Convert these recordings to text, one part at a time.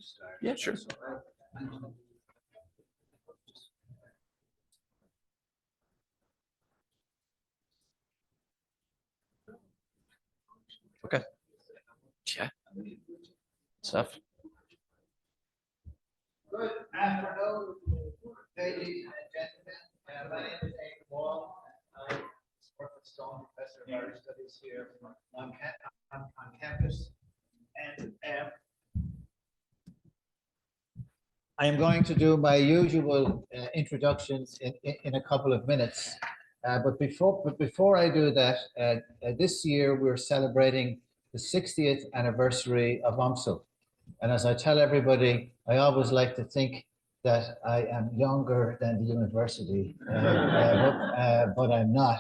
start. Yeah, sure. Okay. Yeah. Stuff. Good afternoon, ladies and gentlemen. My name is David Wall. I'm Smurfit-Stone Professor of Irish Studies here on campus. And I am going to do my usual introductions in a couple of minutes. But before I do that, this year we're celebrating the 60th anniversary of UMSL. And as I tell everybody, I always like to think that I am younger than the university, but I'm not.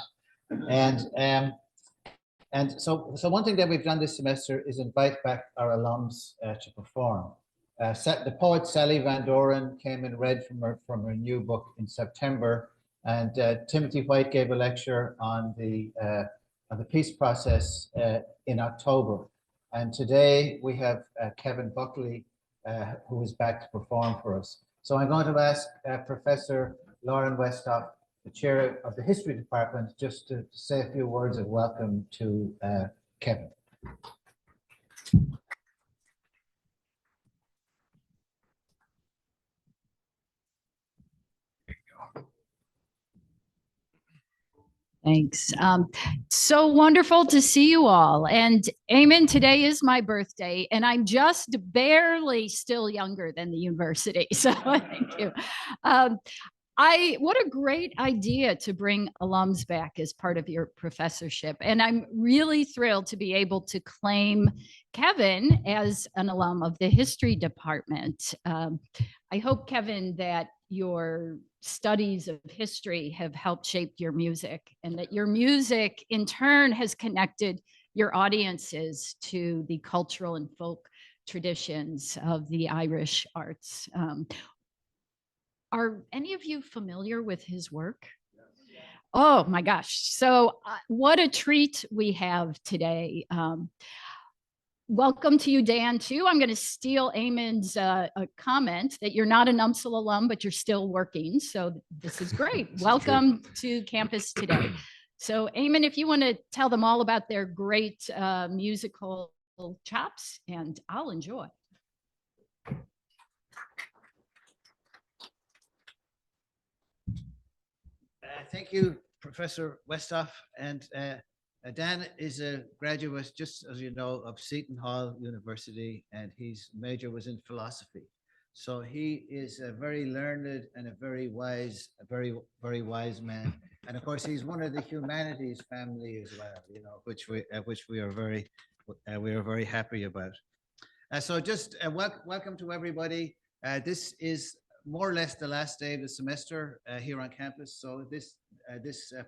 And so one thing that we've done this semester is invite back our alums to perform. The poet Sally Van Doren came and read from her new book in September, and Timothy White gave a lecture on the peace process in October. And today we have Kevin Buckley, who is back to perform for us. So I'm going to ask Professor Lauren Westhoff, the chair of the history department, just to say a few words of welcome to Kevin. Thanks. So wonderful to see you all. And Eamon, today is my birthday, and I'm just barely still younger than the university. So thank you. What a great idea to bring alums back as part of your professorship. And I'm really thrilled to be able to claim Kevin as an alum of the history department. I hope, Kevin, that your studies of history have helped shape your music, and that your music in turn has connected your audiences to the cultural and folk traditions of the Irish arts. Are any of you familiar with his work? Oh my gosh. So what a treat we have today. Welcome to you, Dan, too. I'm going to steal Eamon's comment that you're not an UMSL alum, but you're still working. So this is great. Welcome to campus today. So Eamon, if you want to tell them all about their great musical chops, and I'll enjoy. Thank you, Professor Westhoff. And Dan is a graduate, just as you know, of Seton Hall University, and his major was in philosophy. So he is a very learned and a very wise man. And of course, he's one of the humanities family as well, you know, which we are very happy about. So just welcome to everybody. This is more or less the last day of the semester here on campus. So this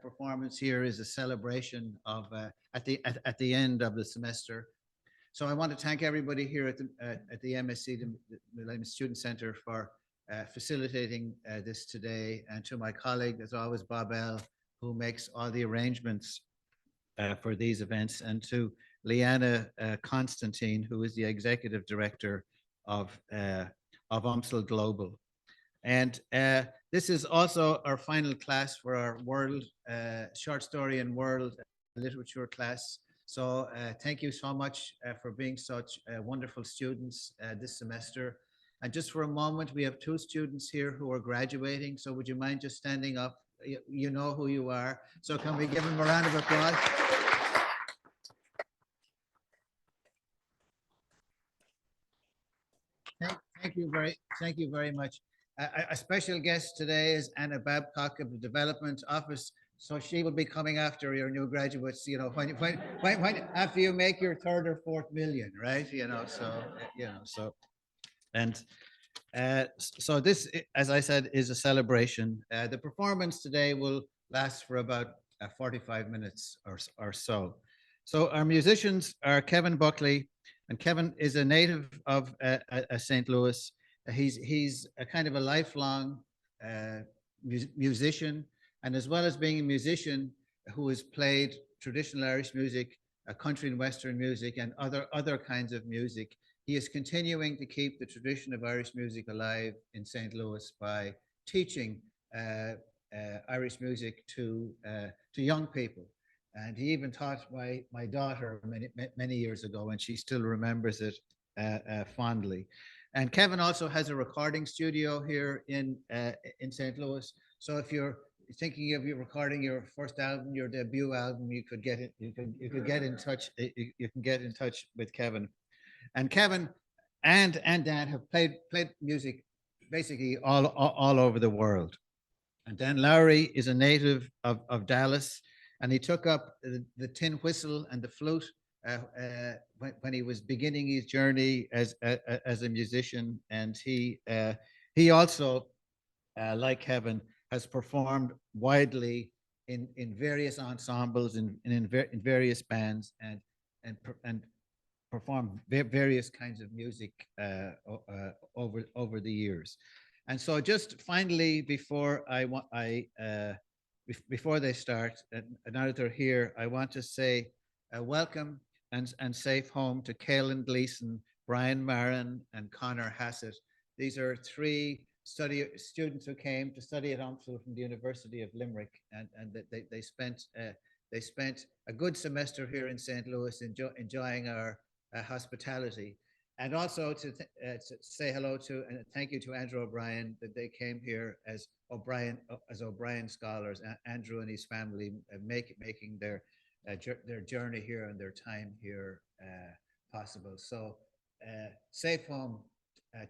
performance here is a celebration of at the end of the semester. So I want to thank everybody here at the MSc, the Millennium Student Center, for facilitating this today, and to my colleague, as always, Bob L., who makes all the arrangements for these events, and to Leanna Constantine, who is the executive director of UMSL Global. And this is also our final class for our world short story and world literature class. So thank you so much for being such wonderful students this semester. And just for a moment, we have two students here who are graduating. So would you mind just standing up? You know who you are. So can we give them a round of applause? Thank you very much. A special guest today is Anna Babcock of the Development Office. So she will be coming after your new graduates, you know, when after you make your third or fourth million, right? So this, as I said, is a celebration. The performance today will last for about 45 minutes or so. So our musicians are Kevin Buckley, and Kevin is a native of St. Louis. He's a kind of a lifelong musician, and as well as being a musician who has played traditional Irish music, country and Western music, and other kinds of music, he is continuing to keep the tradition of Irish music alive in St. Louis by teaching Irish music to young people. And he even taught my daughter many years ago, and she still remembers it fondly. And Kevin also has a recording studio here in St. Louis. So if you're thinking of you recording your first album, your debut album, you could get it. You could get in touch. You can get in touch with Kevin. And Kevin and Dan have played music basically all over the world. And Dan Lowery is a native of Dallas, and he took up the tin whistle and the flute when he was beginning his journey as a musician. And he also, like Kevin, has performed widely in various ensembles, in various bands, and performed various kinds of music over the years. And so, just finally, before before they start, now that they're here, I want to say welcome and safe home to Caelan Gleason, Brian Marin, and Connor Hassett. These are three students who came to study at UMSL from the University of Limerick, and they spent a good semester here in St. Louis, enjoying our hospitality. And also to say hello to and thank you to Andrew O'Brien, that they came here as O'Brien scholars. Andrew and his family making their journey here and their time here possible. So safe home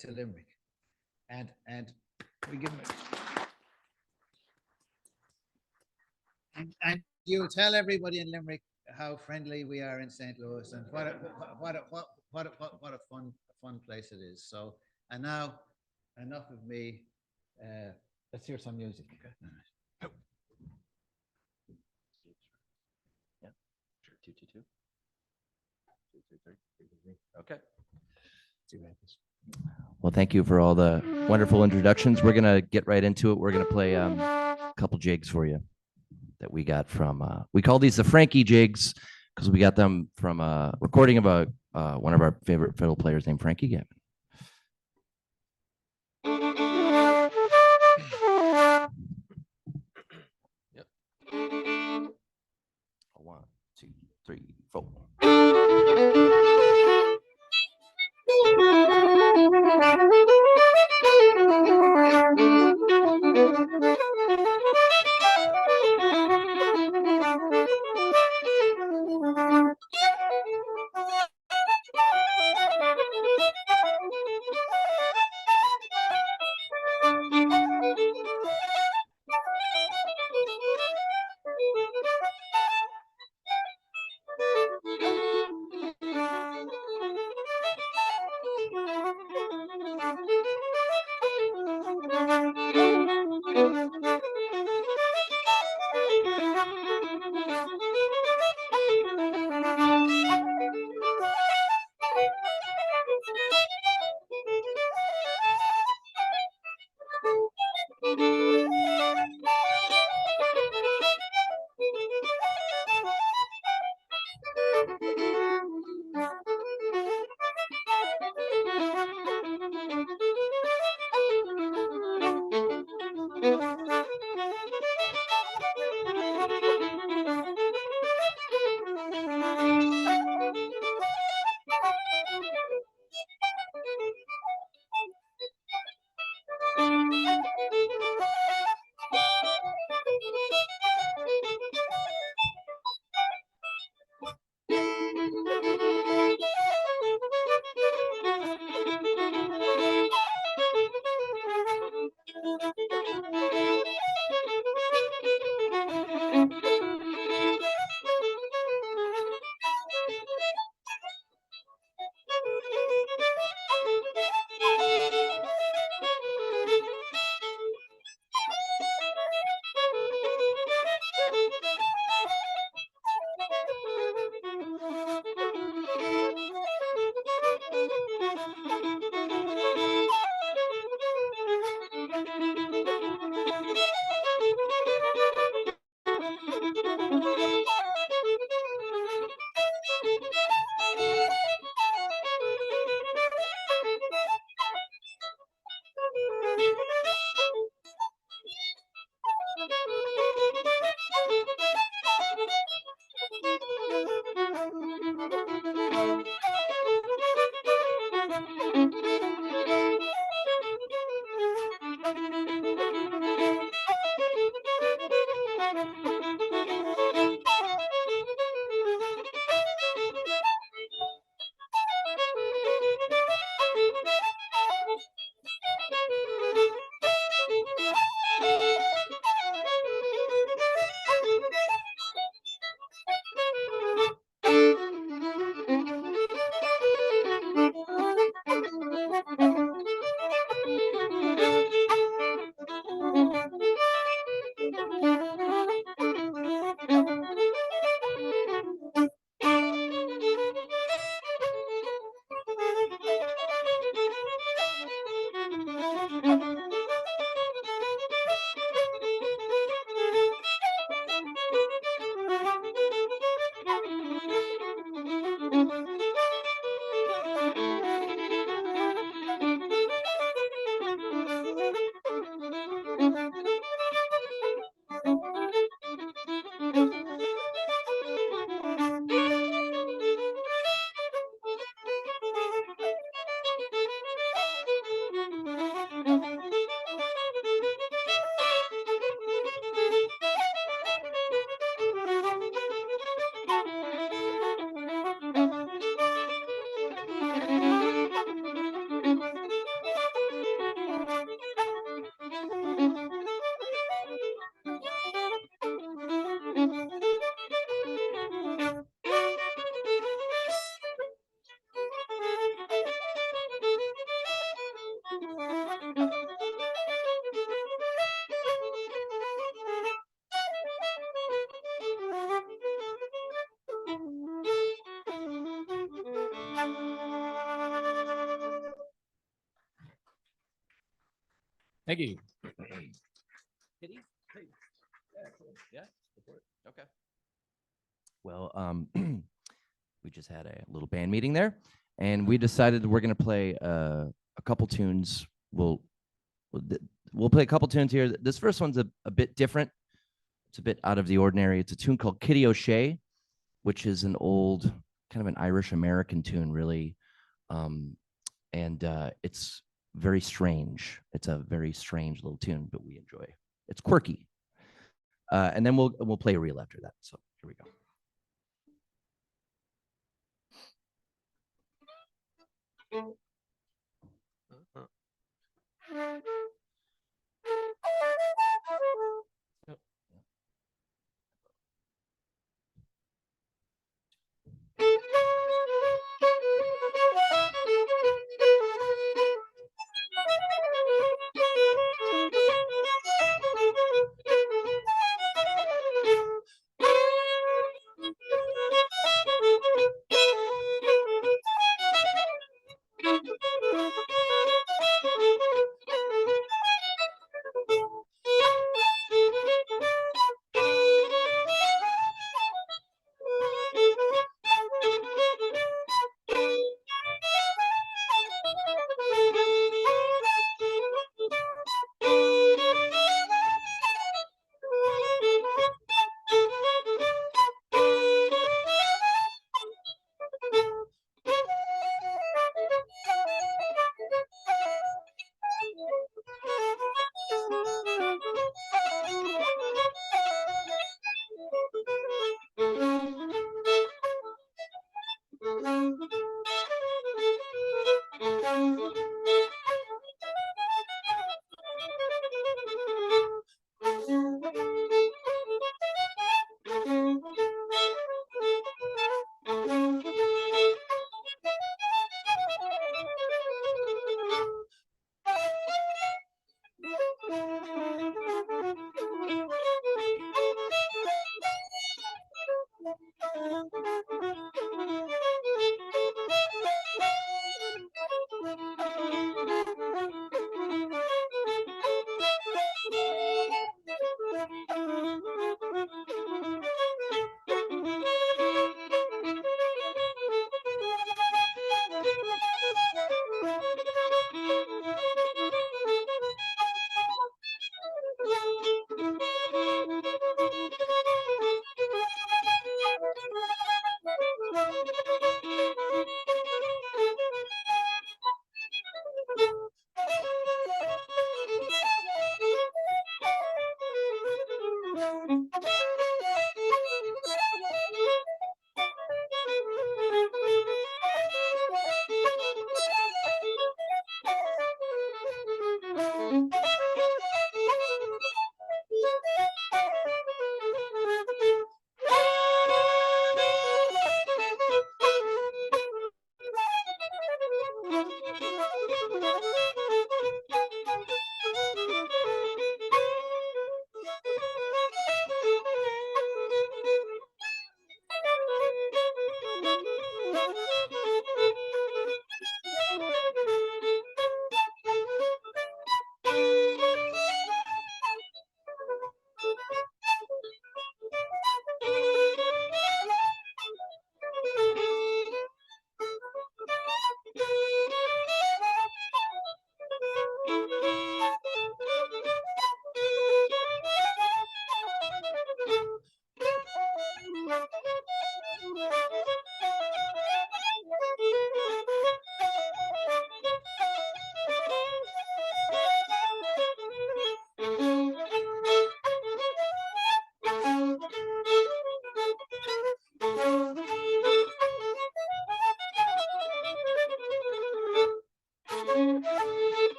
to Limerick, and we give them. And you tell everybody in Limerick how friendly we are in St. Louis, and what a fun place it is. So, and now enough of me. Let's hear some music. Yeah. Sure. 222. 223. Okay. Well, thank you for all the wonderful introductions. We're gonna get right into it. We're gonna play a couple jigs for you that we got from. We call these the Frankie jigs because we got them from a recording of one of our favorite fiddle players named Frankie Gavin. Yep. 1, 2, 3, 4. Thank you. Yeah. Okay. Well, we just had a little band meeting there, and we decided we're going to play a couple tunes. We'll play a couple tunes here. This first one's a bit different. It's a bit out of the ordinary. It's a tune called Kitty O'Shea, which is an old kind of an Irish American tune, really. And it's very strange. It's a very strange little tune, but we enjoy. It's quirky. And then we'll play a reel after that. So here we go.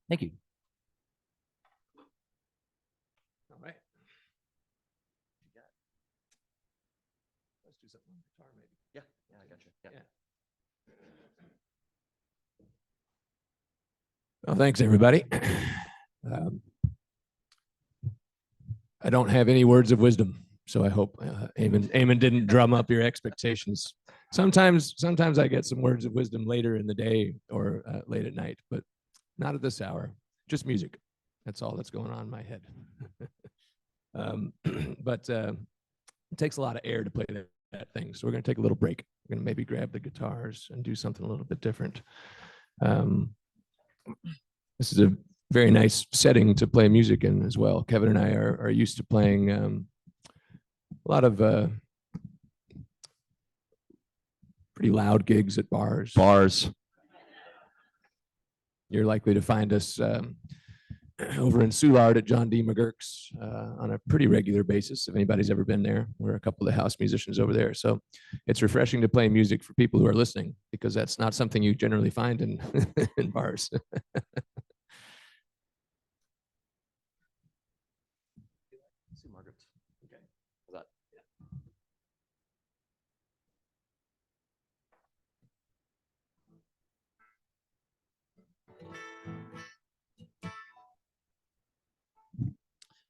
Thank you. All right. Let's do something on guitar, maybe. Yeah, I got you. Yeah. Well, thanks, everybody. I don't have any words of wisdom, so I hope Eamon didn't drum up your expectations. Sometimes I get some words of wisdom later in the day or late at night, but not at this hour. Just music. That's all that's going on in my head. But it takes a lot of air to play that thing, so we're going to take a little break. We're going to maybe grab the guitars and do something a little bit different. This is a very nice setting to play music in as well. Kevin and I are used to playing a lot of pretty loud gigs at bars. You're likely to find us over in Soulard at John D. McGurk's on a pretty regular basis. If anybody's ever been there, we're a couple of the house musicians over there. So it's refreshing to play music for people who are listening, because that's not something you generally find in, in bars.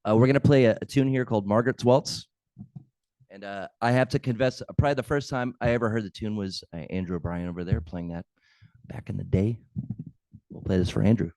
We're going to play a tune here called Margaret's Waltz. And I have to confess, probably the first time I ever heard the tune was Andrew O'Brien over there playing that back in the day. We'll play this for Andrew.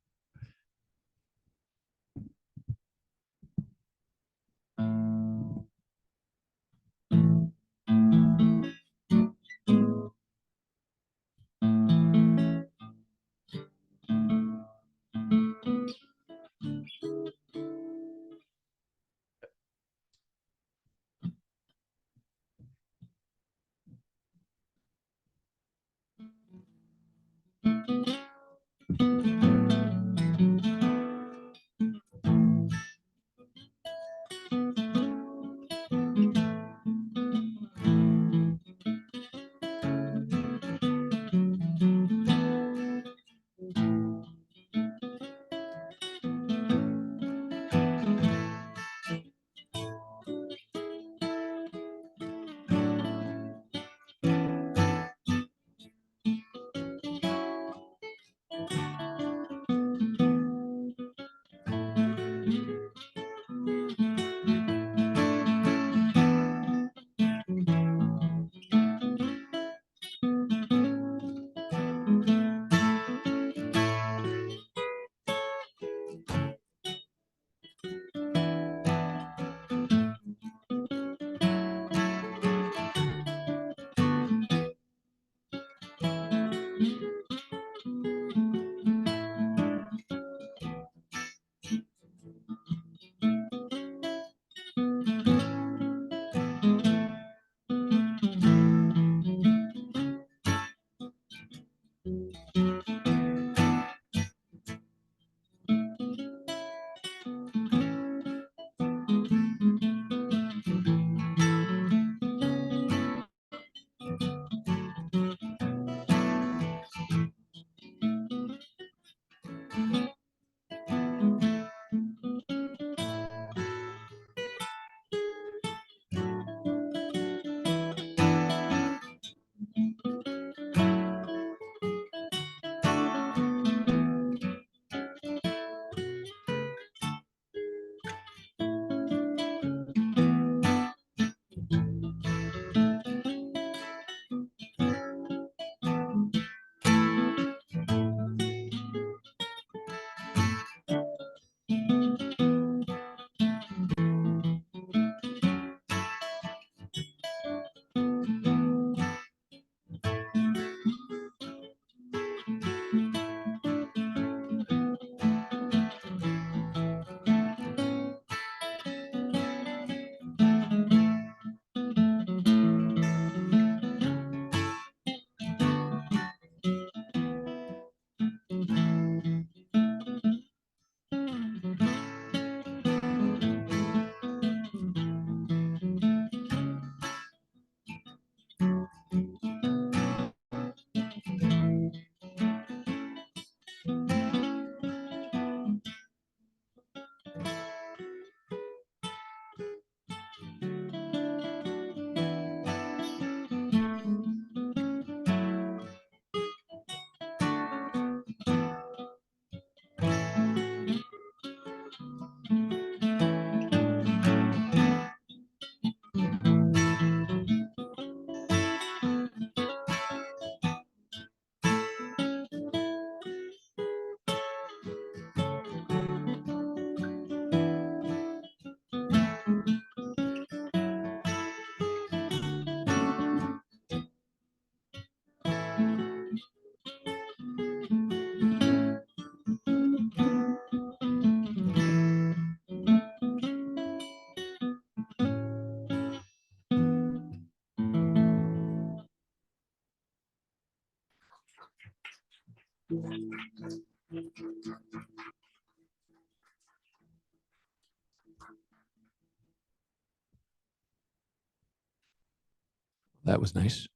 That was nice.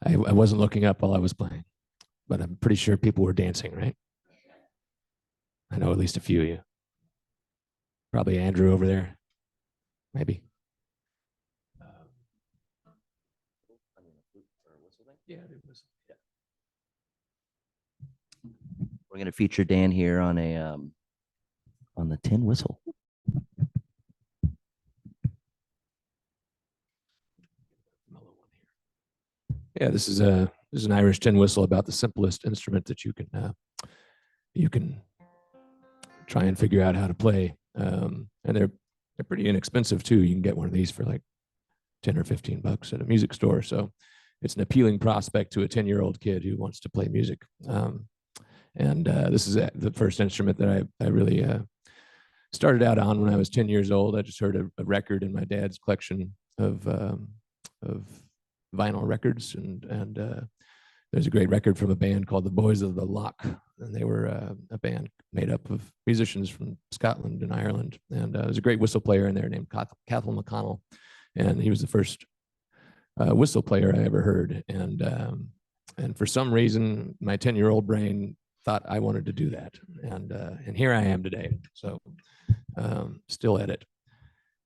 I wasn't looking up while I was playing, but I'm pretty sure people were dancing, right? I know at least a few of you. Probably Andrew over there, maybe. Yeah, it was. Yeah. We're going to feature Dan here on the tin whistle. Yeah, this is an Irish tin whistle, about the simplest instrument that you can try and figure out how to play. And they're pretty inexpensive too. You can get one of these for like 10 or 15 bucks at a music store. So it's an appealing prospect to a 10-year-old kid who wants to play music. This is the first instrument that I really started out on when I was 10 years old. I just heard a record in my dad's collection of vinyl records, and there's a great record from a band called the Boys of the Loch, and they were a band made up of musicians from Scotland and Ireland, and there's a great whistle player in there named Cathal McConnell, and he was the first whistle player I ever heard, and for some reason my 10-year-old brain thought I wanted to do that, and here I am today. So still at it,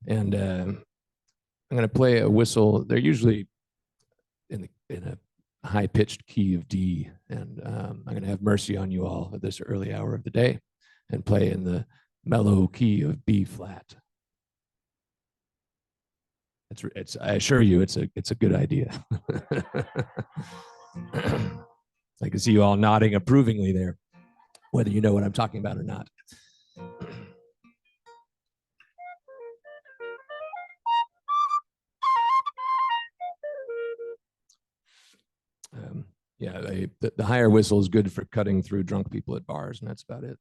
and I'm going to play a whistle. They're usually in a high-pitched key of D, and I'm going to have mercy on you all at this early hour of the day and play in the mellow key of B flat. I assure you, it's a good idea. I can see you all nodding approvingly there, whether you know what I'm talking about or not. Yeah, the higher whistle is good for cutting through drunk people at bars, and that's about it.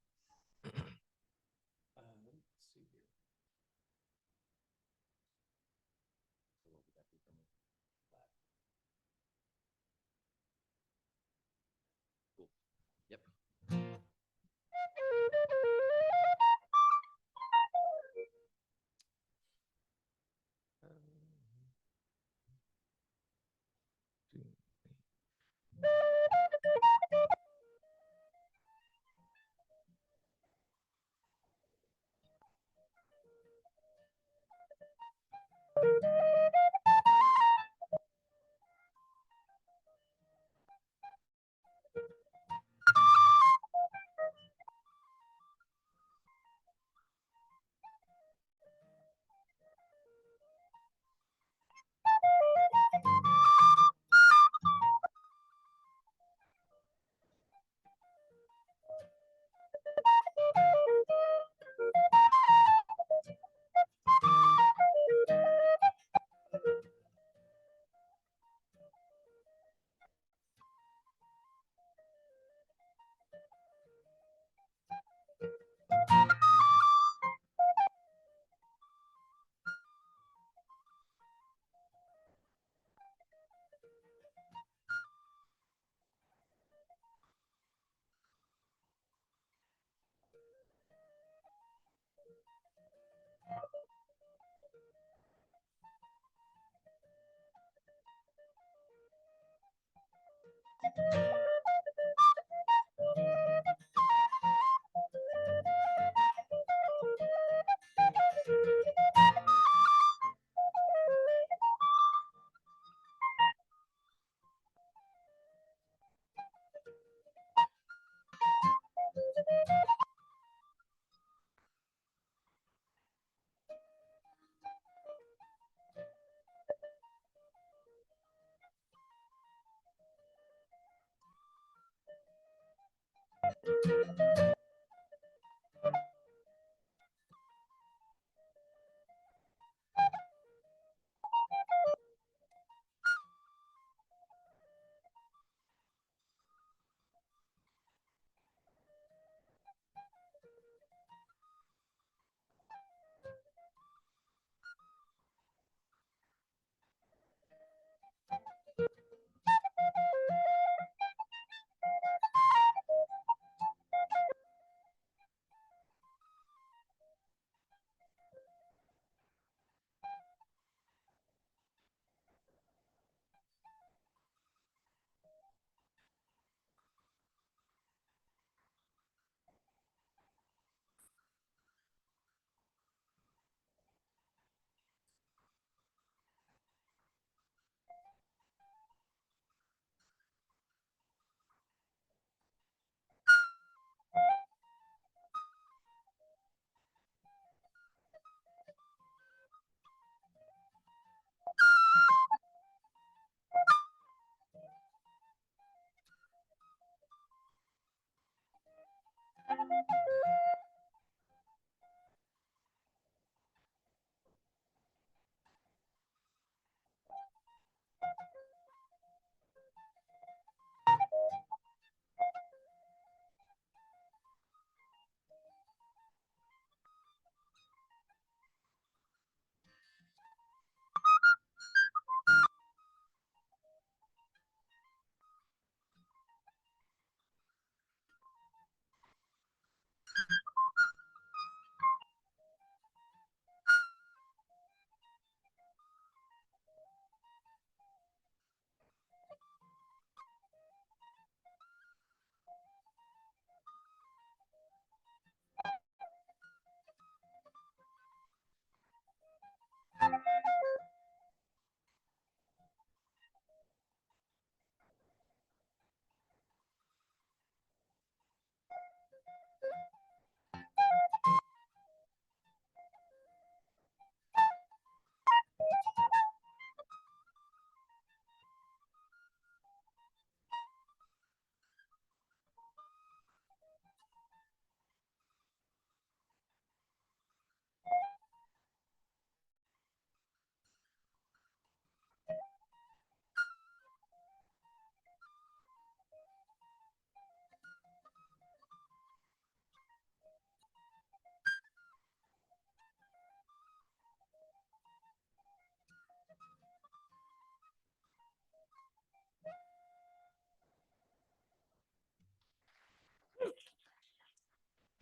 Yep.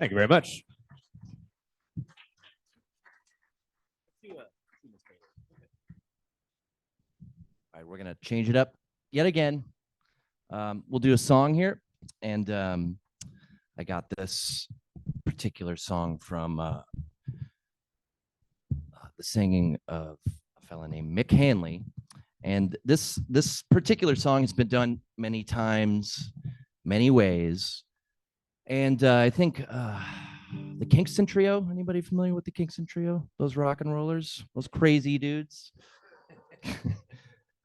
Thank you very much. All right, we're gonna change it up yet again. We'll do a song here, and I got this particular song from the singing of a fella named Mick Hanley, and this particular song has been done many times, many ways, and I think the Kingston Trio. Anybody familiar with the Kingston Trio? Those rock and rollers, those crazy dudes.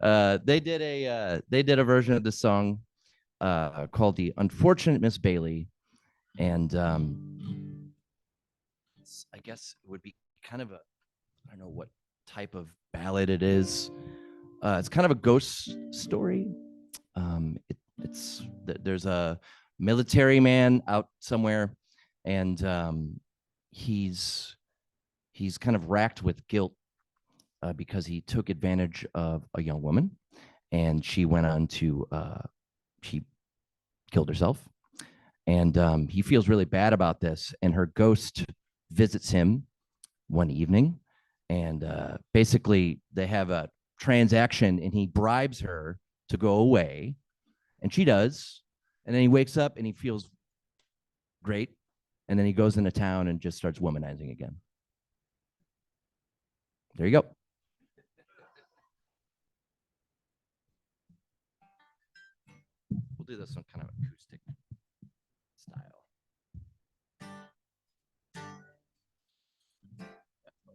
They did a version of the song called "The Unfortunate Miss Bailey," and I guess it would be kind of I don't know what type of ballad it is. It's kind of a ghost story. There's a military man out somewhere, and he's kind of racked with guilt because he took advantage of a young woman, and she went on to she killed herself, and he feels really bad about this. And her ghost visits him one evening, and basically they have a transaction, and he bribes her to go away, and she does. And then he wakes up and he feels great, and then he goes into town and just starts womanizing again. There you go. We'll do this one kind of acoustic style.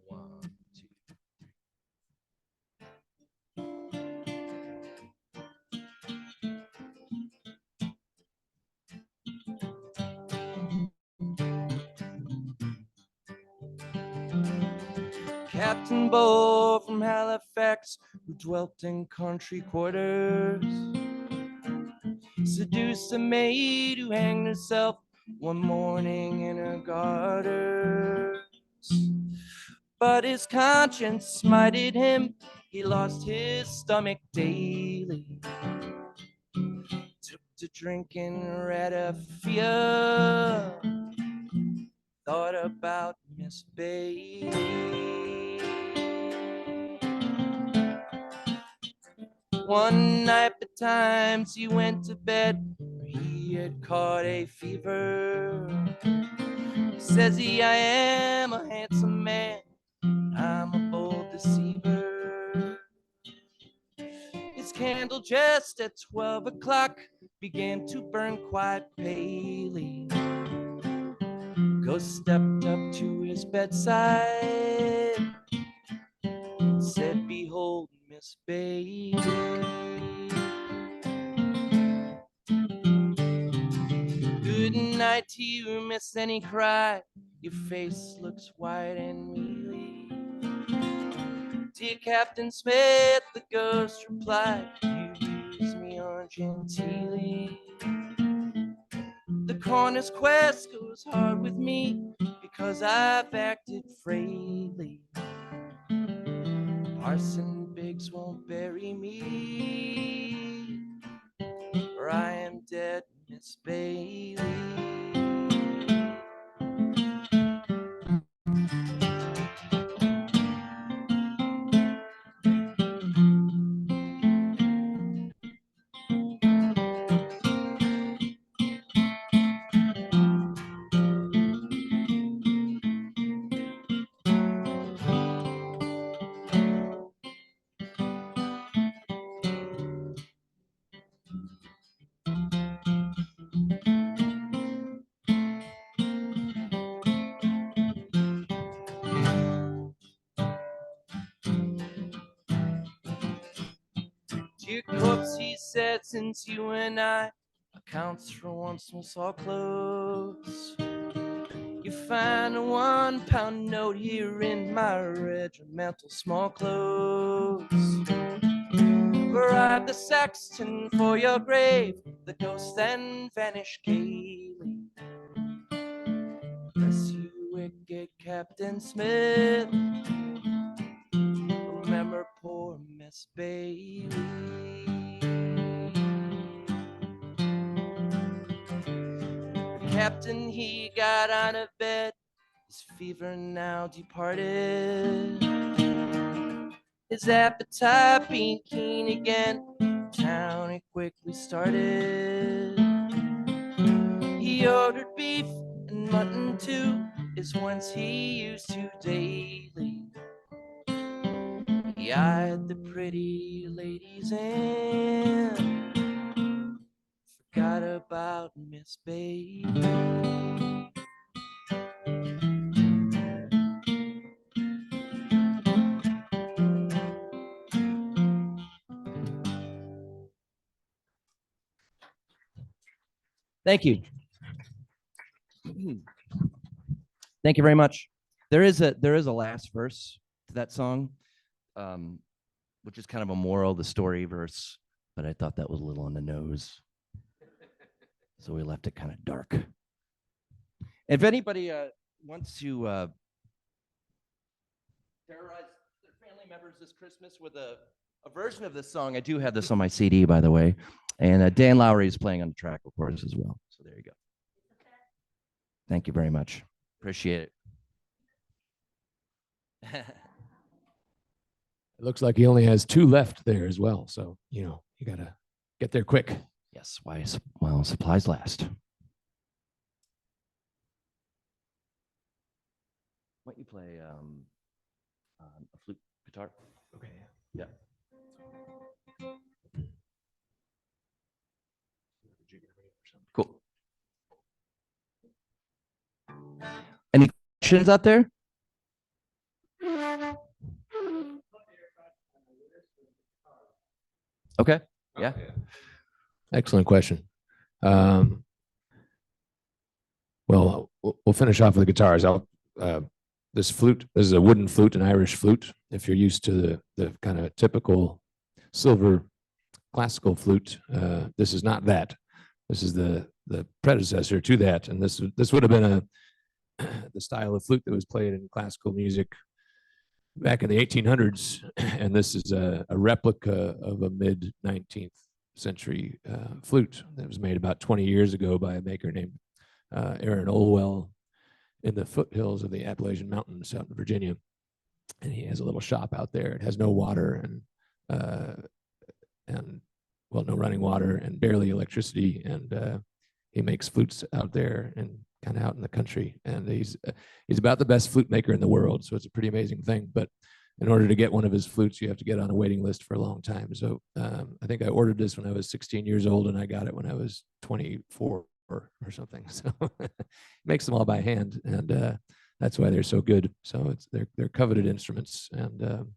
One, two. Captain Bull from Halifax, who dwelt in country quarters, seduced a maid who hanged herself one morning in her garters. But his conscience smited him, he lost his stomach daily. Took to drinking ratafia, thought about Miss Bailey. One night betimes he went to bed, he had caught a fever. Says he, I am a handsome man, I'm a bold deceiver. His candle just at 12 o'clock began to burn quite palely. Ghost stepped up to his bedside, said, behold, Miss Bailey. Good night to you, miss, and he cried, your face looks white and mealy. Dear Captain Smith, the ghost replied, you use me ungenteelly. The coroner's quest goes hard with me because I've acted freely. Parson Biggs won't bury me, or I am dead, Miss Bailey. Dear corpse, he said, since you and I accounts for once was all close. You find a £1 note here in my regimental small clothes. Bribe the sexton for your grave, the ghost then vanished gaily. Bless you, wicked Captain Smith, remember poor Miss Bailey. captain, he got out of bed, his fever now departed, his appetite being keen again, town he quickly started. He ordered beef and mutton too, as once he used to daily. He eyed the pretty ladies and forgot about Miss Baby. Thank you. Thank you very much. There is a last verse to that song, which is kind of a moral of the story verse, but I thought that was a little on the nose, so we left it kind of dark. If anybody wants to terrorize their family members this Christmas with a version of this song, I do have this on my CD, by the way, and Dan Lowery is playing on the track, of course, as well. So there you go. Thank you very much. Appreciate it. It looks like he only has 2 left there as well. So, you know, you got to get there quick. Yes, why? Well, supplies last. Why don't you play a flute guitar? Okay. Yeah. Cool. Any questions out there? Okay. Yeah. Excellent question. Well, we'll finish off with the guitars. This flute, this is a wooden flute, an Irish flute. If you're used to the kind of typical silver classical flute, this is not that. This is the predecessor to that, and this would have been the style of flute that was played in classical music back in the 1800s, and this is a replica of a mid-19th century flute that was made about 20 years ago by a maker named Aaron Olwell in the foothills of the Appalachian Mountains out in Virginia. And he has a little shop out there. It has no water and well, no running water and barely electricity. And he makes flutes out there and kind of out in the country. And he's about the best flute maker in the world. So it's a pretty amazing thing. But in order to get one of his flutes, you have to get on a waiting list for a long time. So I think I ordered this when I was 16 years old, and I got it when I was 24 or something. So makes them all by hand, and that's why they're so good. So they're coveted instruments, and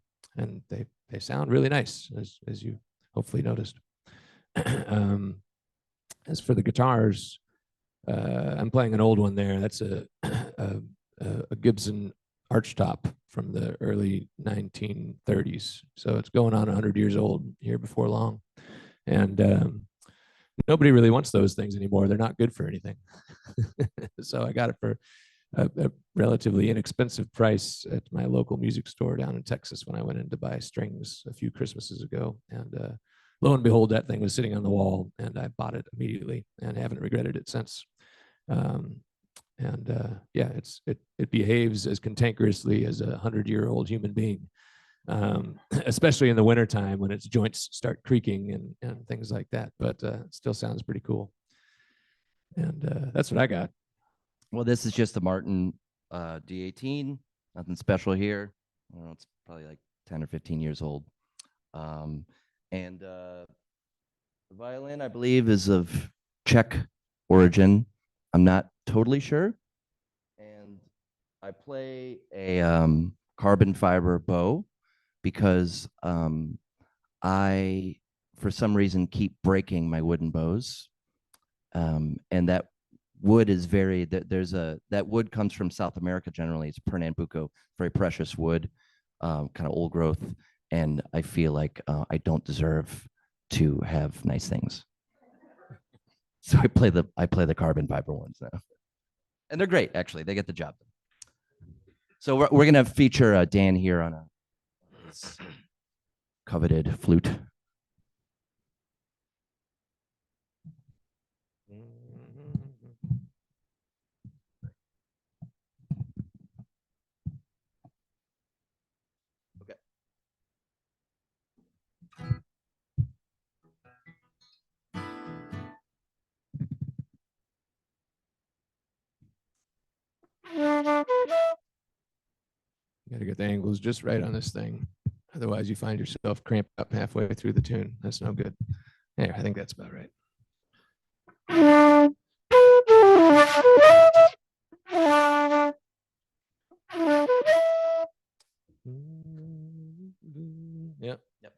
they sound really nice, as you hopefully noticed. As for the guitars, I'm playing an old one there. That's a Gibson archtop from the early 1930s. So it's going on 100 years old here before long. And nobody really wants those things anymore. They're not good for anything. So I got it for a relatively inexpensive price at my local music store down in Texas when I went in to buy strings a few Christmases ago. And lo and behold, that thing was sitting on the wall, and I bought it immediately and haven't regretted it since. Yeah, it behaves as cantankerously as a 100-year-old human being, especially in the wintertime when its joints start creaking and things like that. But it still sounds pretty cool. And that's what I got. Well, this is just the Martin D18. Nothing special here. I don't know, it's probably like 10 or 15 years old. The violin, I believe, is of Czech origin. I'm not totally sure. And I play a carbon fiber bow because I, for some reason, keep breaking my wooden bows. And that wood is that wood comes from South America generally. It's Pernambuco, very precious wood, kind of old growth. And I feel like I don't deserve to have nice things. So I play the carbon fiber ones now. And they're great, actually. They get the job done. So we're going to feature Dan here on this coveted flute. Got to get the angles just right on this thing. Otherwise, you find yourself cramped up halfway through the tune. That's no good. Yeah, I think that's about right. Yep. Yep.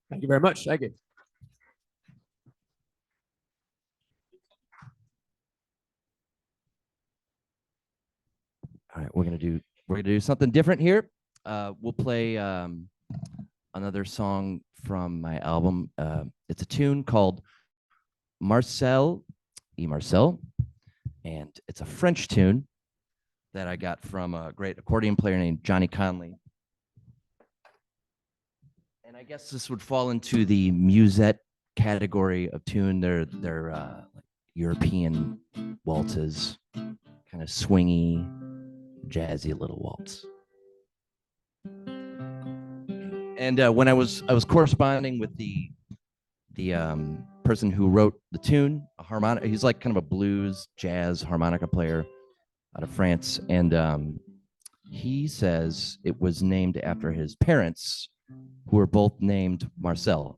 Thank you very much. Thank you. All right, we're gonna do something different here. We'll play another song from my album. It's a tune called Marcel, Marcel, and it's a French tune that I got from a great accordion player named Johnny Conley. And I guess this would fall into the musette category of tune. They're like European waltzes, kind of swingy, jazzy little waltz. And when I was corresponding with the person who wrote the tune, a harmonica. He's like kind of a blues jazz harmonica player out of France, and he says it was named after his parents, who were both named Marcel.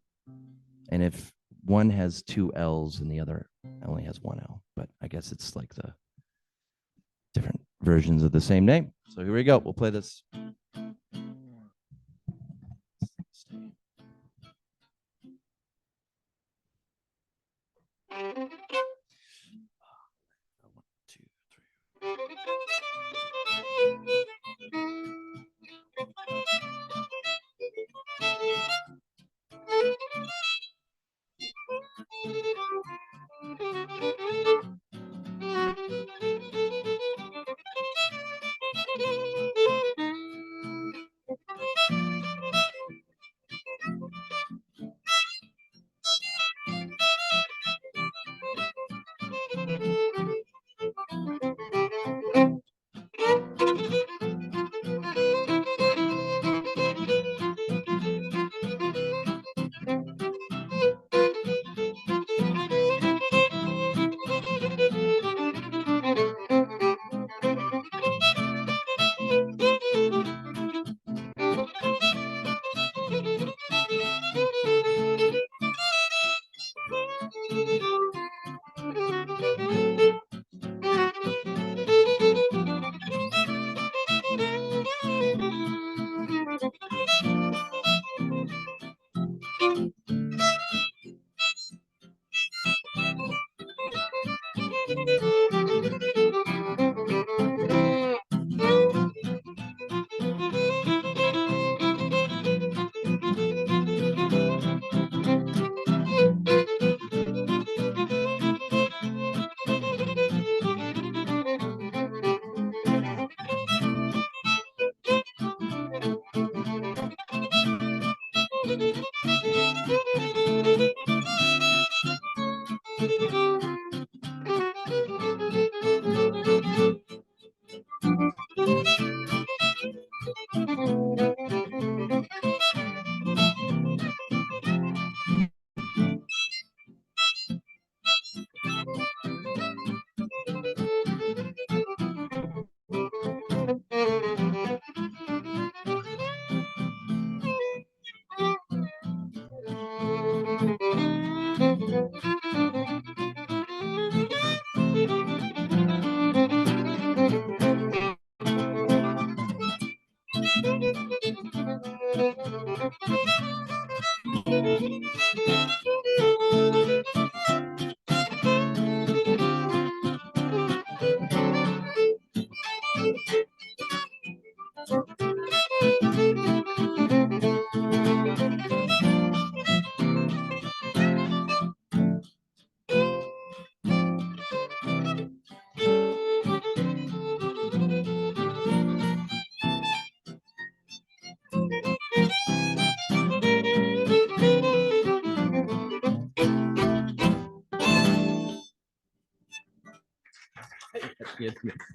And if one has two L's and the other only has one L, but I guess it's like the different versions of the same name. So here we go. We'll play this.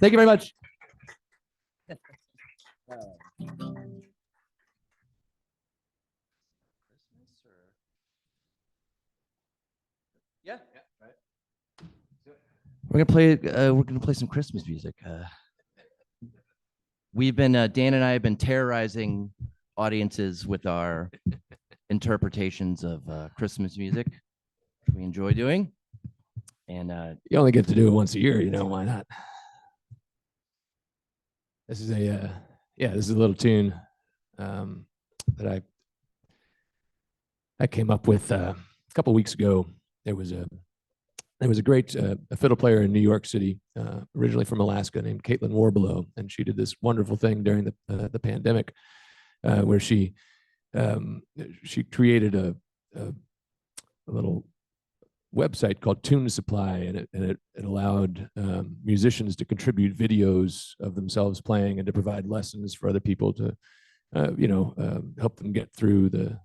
Thank you very much. Yeah. Right. We're gonna play some Christmas music. We've been Dan and I have been terrorizing audiences with our interpretations of Christmas music, which we enjoy doing. And You only get to do it once a year, you know, why not? This is a little tune that I came up with a couple weeks ago. There was a great a fiddle player in New York City, originally from Alaska, named Caitlin Warbelow, and she did this wonderful thing during the pandemic, where she created a little website called Tune Supply, and it allowed musicians to contribute videos of themselves playing and to provide lessons for other people to help them get through the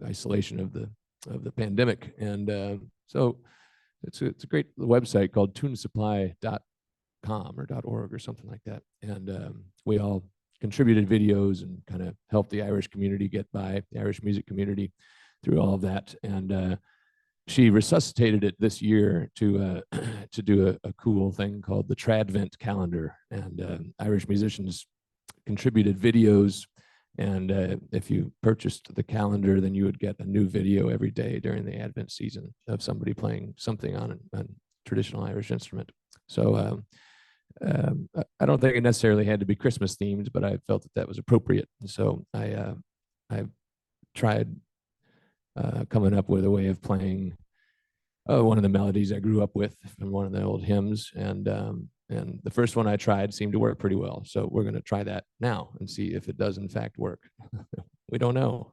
isolation of the pandemic. And so it's a great website called tunesupply.com or .org or something like that. And we all contributed videos and kind of helped the Irish community get by, the Irish music community, through all of that. And she resuscitated it this year to do a cool thing called the Tradvent calendar. And Irish musicians contributed videos. And if you purchased the calendar, then you would get a new video every day during the Advent season of somebody playing something on a traditional Irish instrument. So I don't think it necessarily had to be Christmas themed, but I felt that was appropriate. And so I tried coming up with a way of playing one of the melodies I grew up with from one of the old hymns. And the first one I tried seemed to work pretty well. So we're going to try that now and see if it does in fact work. We don't know.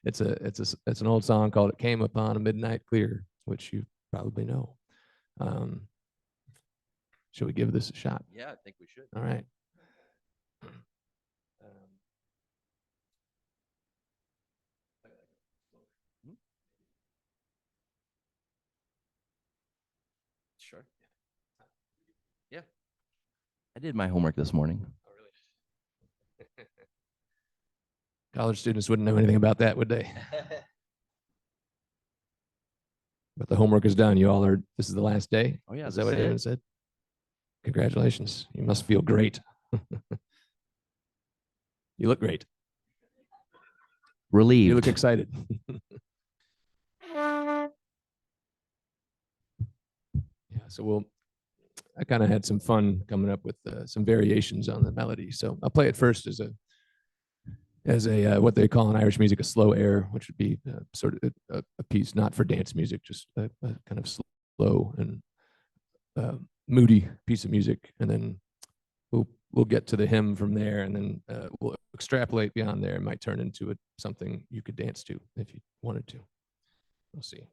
It's an old song called "It Came Upon a Midnight Clear," which you probably know. Should we give this a shot? Yeah, I think we should. All right. Sure. Yeah. I did my homework this morning. Oh, really? College students wouldn't know anything about that, would they? But the homework is done. You all are, this is the last day? Oh, yeah. Is that what Aaron said? Congratulations. You must feel great. You look great. Relieved. You look excited. Yeah, so I kind of had some fun coming up with some variations on the melody. So I'll play it first as a what they call in Irish music a slow air, which would be sort of a piece not for dance music, just a kind of slow and moody piece of music. And then we'll get to the hymn from there, and then we'll extrapolate beyond there. It might turn into something you could dance to if you wanted to. We'll see.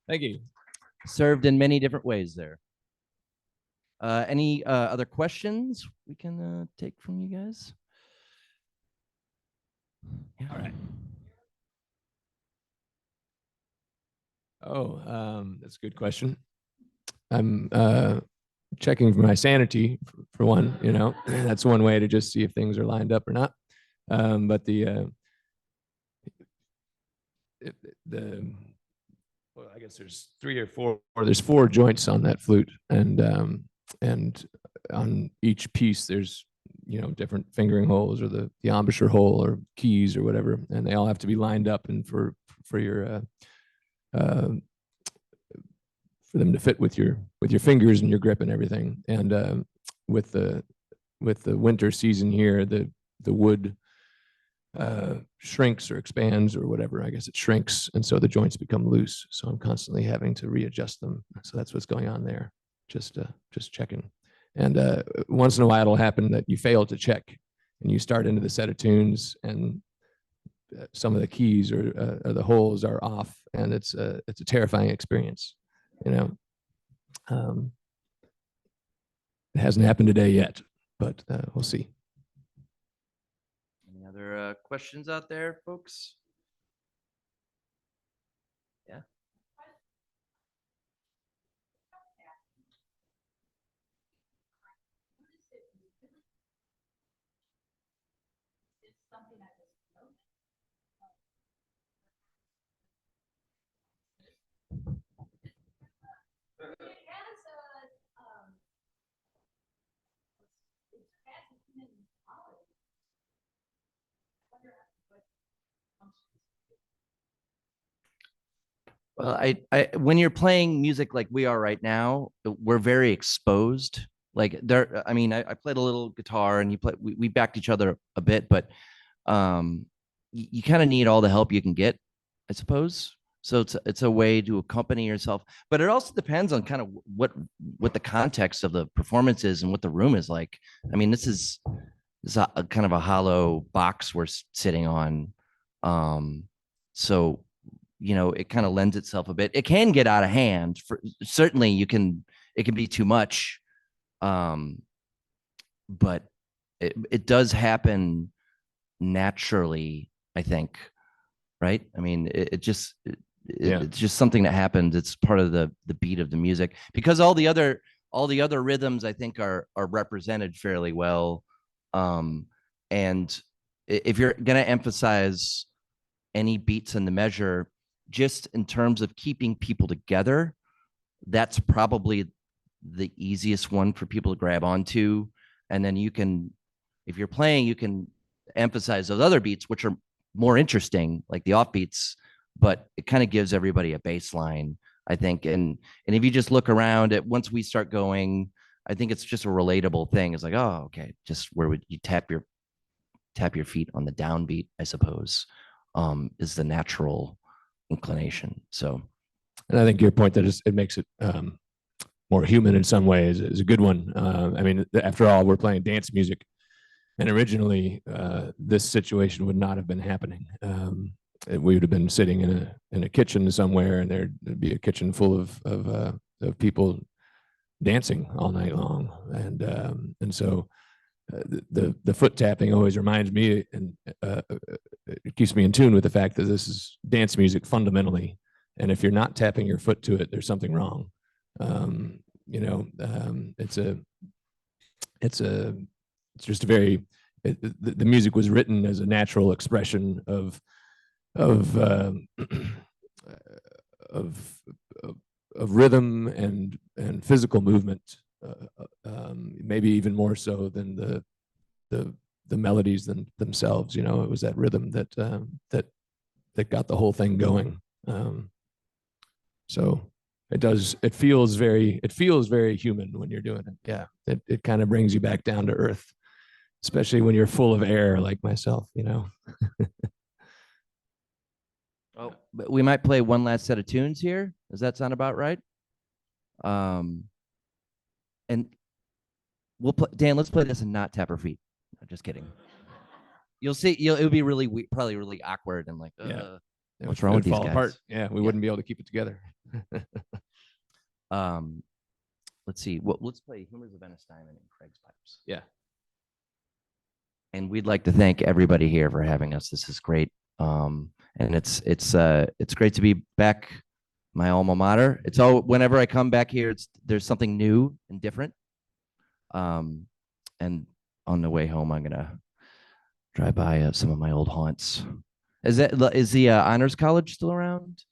Thank you. Served in many different ways there. Any other questions we can take from you guys? Yeah. All right. Oh, that's a good question. I'm checking for my sanity for one, you know, that's one way to just see if things are lined up or not. But well, I guess there's three or four, or there's four joints on that flute, and on each piece there's, you know, different fingering holes or the embouchure hole or keys or whatever, and they all have to be lined up and for your for them to fit with your fingers and your grip and everything. And with the winter season here, the wood shrinks or expands or whatever. I guess it shrinks, and so the joints become loose. So I'm constantly having to readjust them. So that's what's going on there. Just checking. And once in a while, it'll happen that you fail to check, and you start into the set of tunes, and some of the keys or the holes are off, and it's a terrifying experience. You know, it hasn't happened today yet, but we'll see. Any other questions out there, folks? Yeah. Well, I when you're playing music like we are right now, we're very exposed. Like there, I mean, I played a little guitar, and we backed each other a bit, but you kind of need all the help you can get, I suppose. So it's a way to accompany yourself, but it also depends on kind of what the context of the performance is and what the room is like. I mean, this is a kind of a hollow box we're sitting on, so you know, it kind of lends itself a bit. It can get out of hand. Certainly, it can be too much, but it does happen naturally, I think. Right? I mean, it's just something that happens. It's part of the beat of the music, because all the other rhythms, I think, are represented fairly well. And if you're going to emphasize any beats in the measure, just in terms of keeping people together, that's probably the easiest one for people to grab onto. And then you can, if you're playing, you can emphasize those other beats, which are more interesting, like the offbeats, but it kind of gives everybody a baseline, I think. And if you just look around at, once we start going, I think it's just a relatable thing. It's like, oh, okay, just where would you tap your feet on the downbeat, I suppose, is the natural inclination. So, and I think your point that it makes it more human in some ways is a good one. I mean, after all, we're playing dance music, and originally this situation would not have been happening. We would have been sitting in a kitchen somewhere, and there'd be a kitchen full of people dancing all night long, and so the foot tapping always reminds me, and it keeps me in tune with the fact that this is dance music fundamentally, and if you're not tapping your foot to it, there's something wrong. You know, it's just a very, the music was written as a natural expression of rhythm and physical movement, maybe even more so than the melodies themselves. You know, it was that rhythm that got the whole thing going. So it feels very human when you're doing it. Yeah, it kind of brings you back down to earth, especially when you're full of air like myself, you know. Oh, but we might play one last set of tunes here. Does that sound about right? And we'll play, Dan, let's play this and not tap our feet. I'm just kidding. You'll see, it'll be really probably really awkward and like, yeah. What's wrong with these fall guys? apart. Yeah, we Yeah. wouldn't be able to keep it together. Let's see. Well, let's play Humors of Venice Diamond and Craig's Pipes. Yeah. And we'd like to thank everybody here for having us. This is great. And it's great to be back, my alma mater. It's all whenever I come back here, there's something new and different. And on the way home, I'm gonna drive by some of my old haunts. Is the Honors College still around?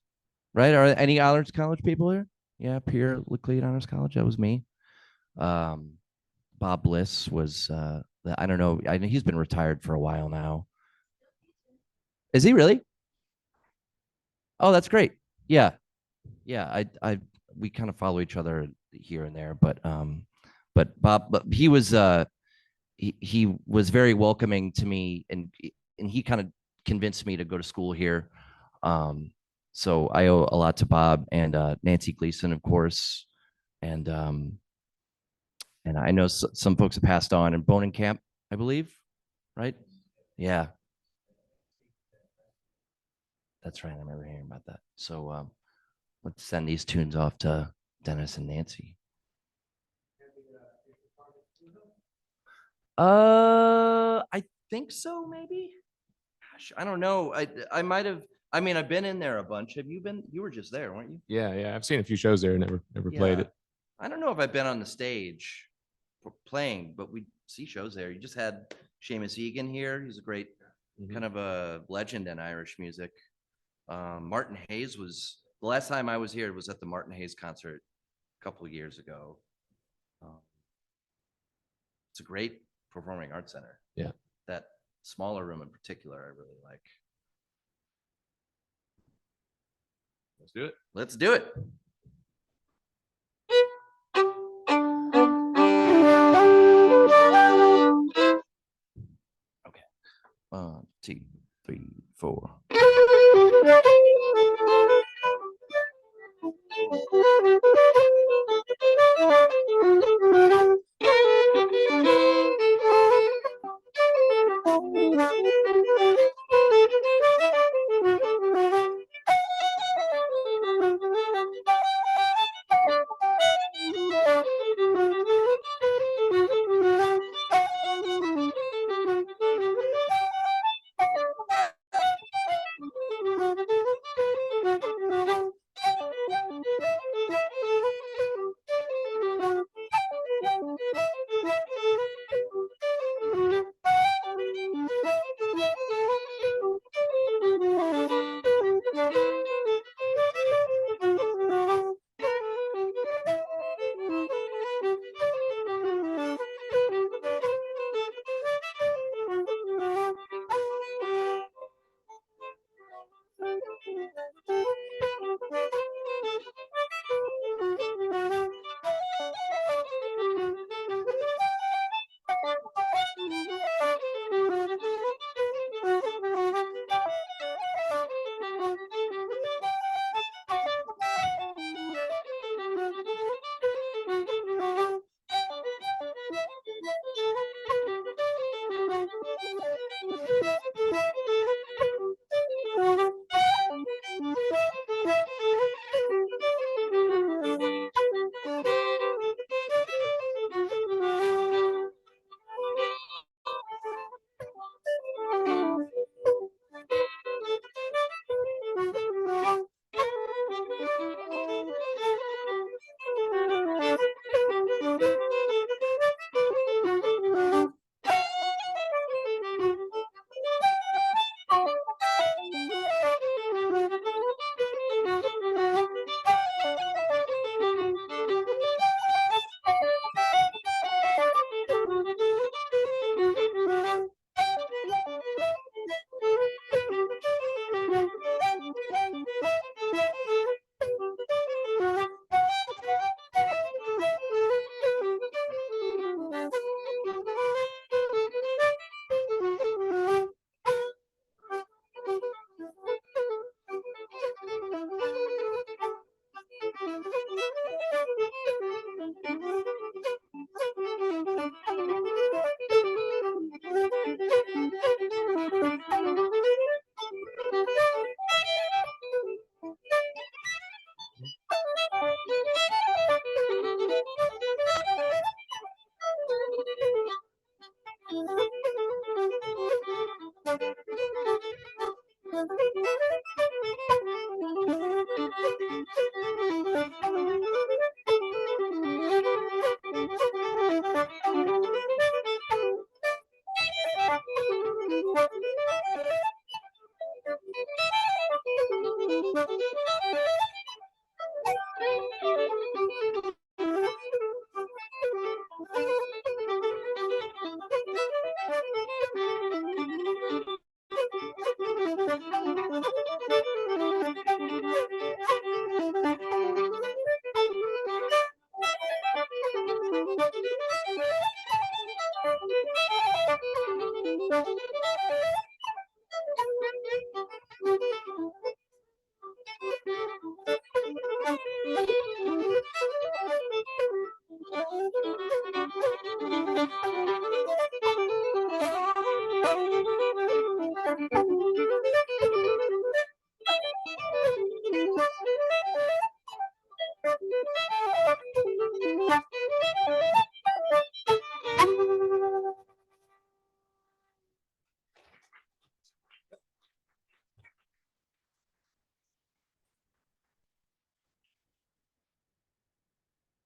Right? Are any Honors College people here? Yeah, Pierre Leclerc Honors College. That was me. Bob Bliss was I don't know. I know he's been retired for a while now. Is he really? Oh, that's great. Yeah. Yeah. We kind of follow each other here and there, but Bob, but he was very welcoming to me, and he kind of convinced me to go to school here. So I owe a lot to Bob and Nancy Gleason, of course, and I know some folks have passed on, and Bonenkamp, I believe, right? Yeah, that's right. I remember hearing about that. So let's send these tunes off to Dennis and Nancy. I think so, maybe. Gosh, I don't know. I might have. I mean, I've been in there a bunch. Have you been? You were just there, weren't you? Yeah. I've seen a few shows there. Never played it. I don't know if I've been on the stage playing, but we see shows there. You just had Seamus Egan here. He's a great kind of a legend in Irish music. Martin Hayes was the last time I was here. Was at the Martin Hayes concert a couple of years ago. It's a great performing arts center. Yeah. That smaller room in particular, I really like. Let's do it. Let's do it. Okay. 1, 2, 3, 4.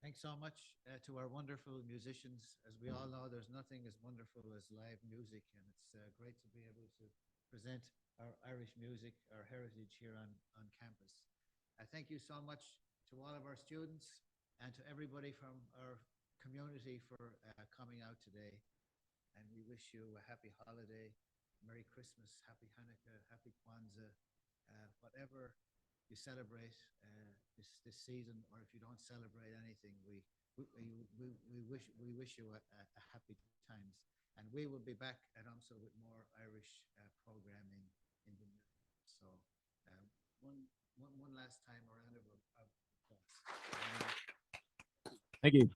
Thanks so much to our wonderful musicians. As we all know, there's nothing as wonderful as live music, and it's great to be able to present our Irish music, our heritage here on campus. Thank you so much to all of our students and to everybody from our community for coming out today. And we wish you a happy holiday, Merry Christmas, Happy Hanukkah, Happy Kwanzaa, whatever you celebrate this season, or if you don't celebrate anything, we wish you a happy times. And we will be back at UMSL with more Irish programming in the new year. So one last time, a round of applause. Thank you.